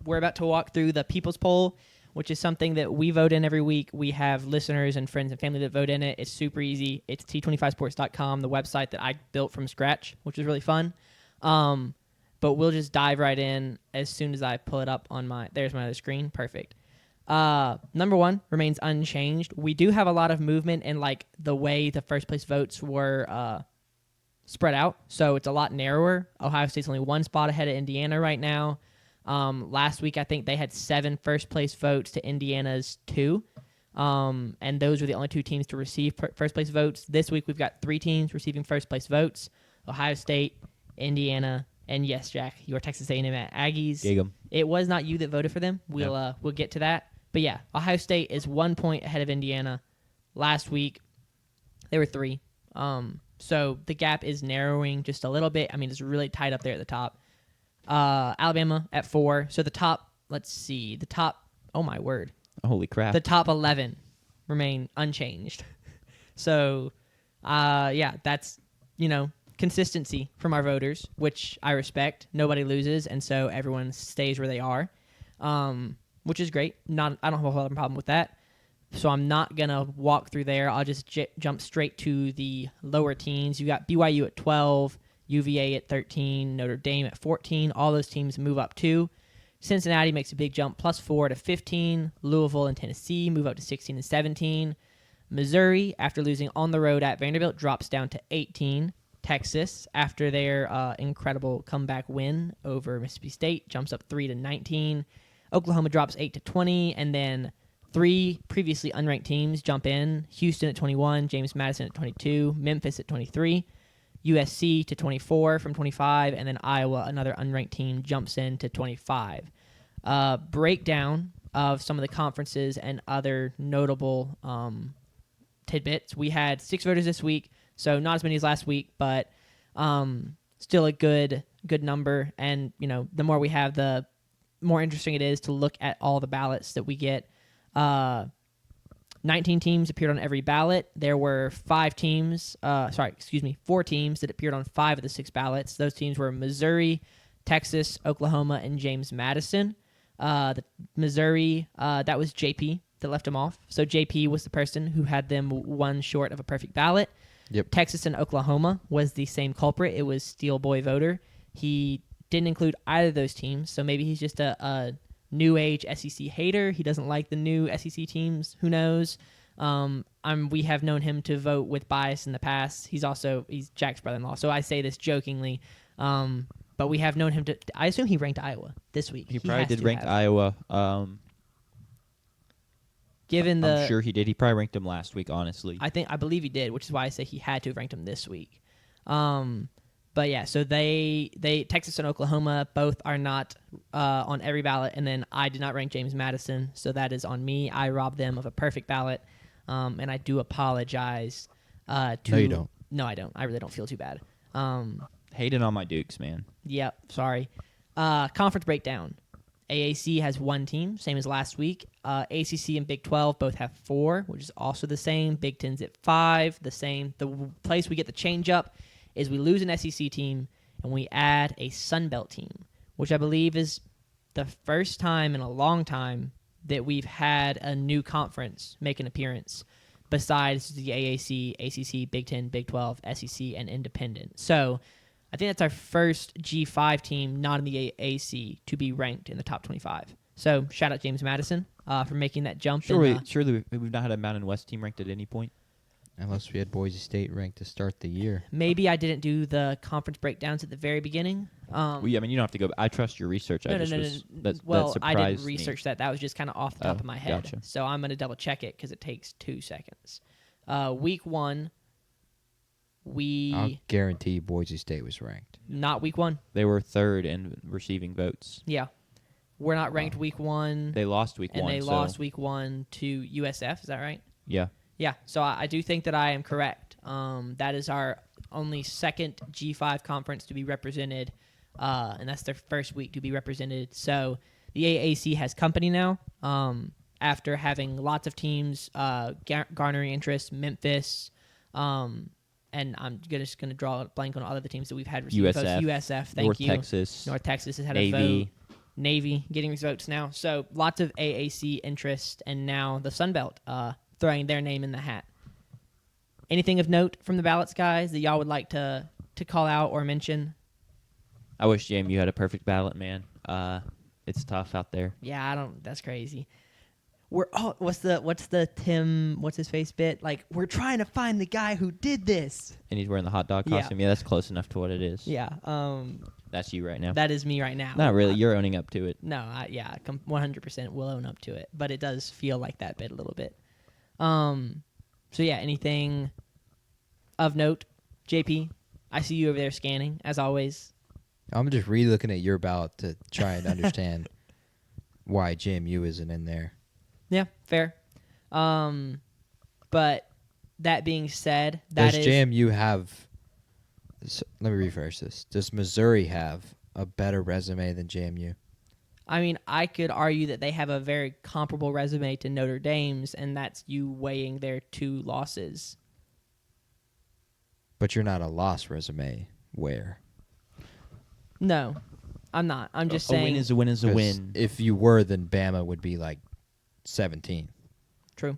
we're about to walk through the People's Poll, which is something that we vote in every week. We have listeners and friends and family that vote in it. It's super easy. It's T25sports.com, the website that I built from scratch, which is really fun. But we'll just dive right in as soon as I pull it up on there's my other screen. Perfect. Number 1 remains unchanged. We do have a lot of movement in like the way the first place votes were spread out. So it's a lot narrower. Ohio State's only 1 spot ahead of Indiana right now. Last week, I think they had 7 first-place votes to Indiana's 2, and those were the only 2 teams to receive first-place votes. This week, we've got 3 teams receiving first-place votes: Ohio State, Indiana, and yes, Jack, your Texas A&M Aggies. Dig 'em. It was not you that voted for them. We'll get to that. But yeah, Ohio State is 1 point ahead of Indiana. Last week, they were 3. So the gap is narrowing just a little bit. I mean, it's really tight up there at the top. Alabama at 4. So the top, oh my word. Holy crap. The top 11 remain unchanged. So, that's, consistency from our voters, which I respect. Nobody loses, and so everyone stays where they are, which is great. I don't have a whole lot of problem with that. So I'm not going to walk through there. I'll just jump straight to the lower teams. You got BYU at 12. UVA at 13, Notre Dame at 14. All those teams move up 2. Cincinnati makes a big jump, +4 to 15. Louisville and Tennessee move up to 16 and 17. Missouri, after losing on the road at Vanderbilt, drops down to 18. Texas, after their incredible comeback win over Mississippi State, jumps up 3 to 19. Oklahoma drops 8 to 20, and then 3 previously unranked teams jump in. Houston at 21, James Madison at 22, Memphis at 23. USC to 24 from 25, and then Iowa, another unranked team, jumps in to 25. Breakdown of some of the conferences and other notable tidbits. We had 6 voters this week, so not as many as last week, but still a good number. And the more we have, the more interesting it is to look at all the ballots that we get. 19 teams appeared on every ballot. There were 4 teams that appeared on 5 of the 6 ballots. Those teams were Missouri, Texas, Oklahoma, and James Madison. The Missouri, that was JP that left them off. So JP was the person who had them 1 short of a perfect ballot. Yep. Texas and Oklahoma was the same culprit. It was Steel Boy voter. He didn't include either of those teams, so maybe he's just a new age SEC hater. He doesn't like the new SEC teams. Who knows? We have known him to vote with bias in the past. He's Jack's brother-in-law, so I say this jokingly. But we have known him to. I assume he ranked Iowa this week. He probably did rank Iowa. I'm sure he did. He probably ranked him last week. Honestly, I believe he did, which is why I say he had to have ranked him this week. But yeah, so they Texas and Oklahoma both are not on every ballot, and then I did not rank James Madison, so that is on me. I robbed them of a perfect ballot, and I do apologize. No, you don't. No, I don't. I really don't feel too bad. Hating on my Dukes, man. Yep, sorry. Conference breakdown. AAC has 1 team, same as last week. ACC and Big 12 both have 4, which is also the same. Big 10's at 5, the same. The place we get the change up is we lose an SEC team and we add a Sun Belt team, which I believe is the first time in a long time that we've had a new conference make an appearance besides the AAC, ACC, Big 10, Big 12, SEC, and Independent. So I think that's our first G5 team not in the AAC to be ranked in the top 25. So shout out James Madison for making that jump. Surely we've not had a Mountain West team ranked at any point. Unless we had Boise State ranked to start the year. Maybe I didn't do the conference breakdowns at the very beginning. You don't have to go. I trust your research. No. That I didn't research that. That was just kind of off the top of my head. Gotcha. So I'm going to double check it because it takes 2 seconds. Week 1, I'll guarantee Boise State was ranked. Not week 1. They were 3rd in receiving votes. Yeah. We're not ranked week 1. They lost week 1. And they lost week 1 to USF. Is that right? Yeah. Yeah, so I do think that I am correct. That is our only second G5 conference to be represented, and that's their first week to be represented. So the AAC has company now after having lots of teams garnering interest, Memphis, and I'm just going to draw a blank on all of the teams that we've had receive votes. USF, thank you. North Texas has had Navy. a vote. Navy getting these votes now. So lots of AAC interest, and now the Sun Belt throwing their name in the hat. Anything of note from the ballots, guys, that y'all would like to call out or mention? I wish JMU had a perfect ballot, man. It's tough out there. Yeah, I don't. That's crazy. What's the Tim? What's his face bit? Like, we're trying to find the guy who did this. And he's wearing the hot dog Yeah. costume. Yeah, that's close enough to what it is. Yeah. That's you right now. That is me right now. Not really. You're owning up to it. No. 100% will own up to it, but it does feel like that bit a little bit. So yeah, anything of note, JP? I see you over there scanning as always. I'm just re-looking at your ballot to try and understand why JMU isn't in there. Yeah, fair. But that being said, Does JMU have... let me rephrase this. Does Missouri have a better resume than JMU? I mean, I could argue that they have a very comparable resume to Notre Dame's, and that's you weighing their 2 losses. But you're not a loss resume. Where? No, I'm not. I'm just saying. A win is a win is a 'Cause win. if you were, then Bama would be like 17. True.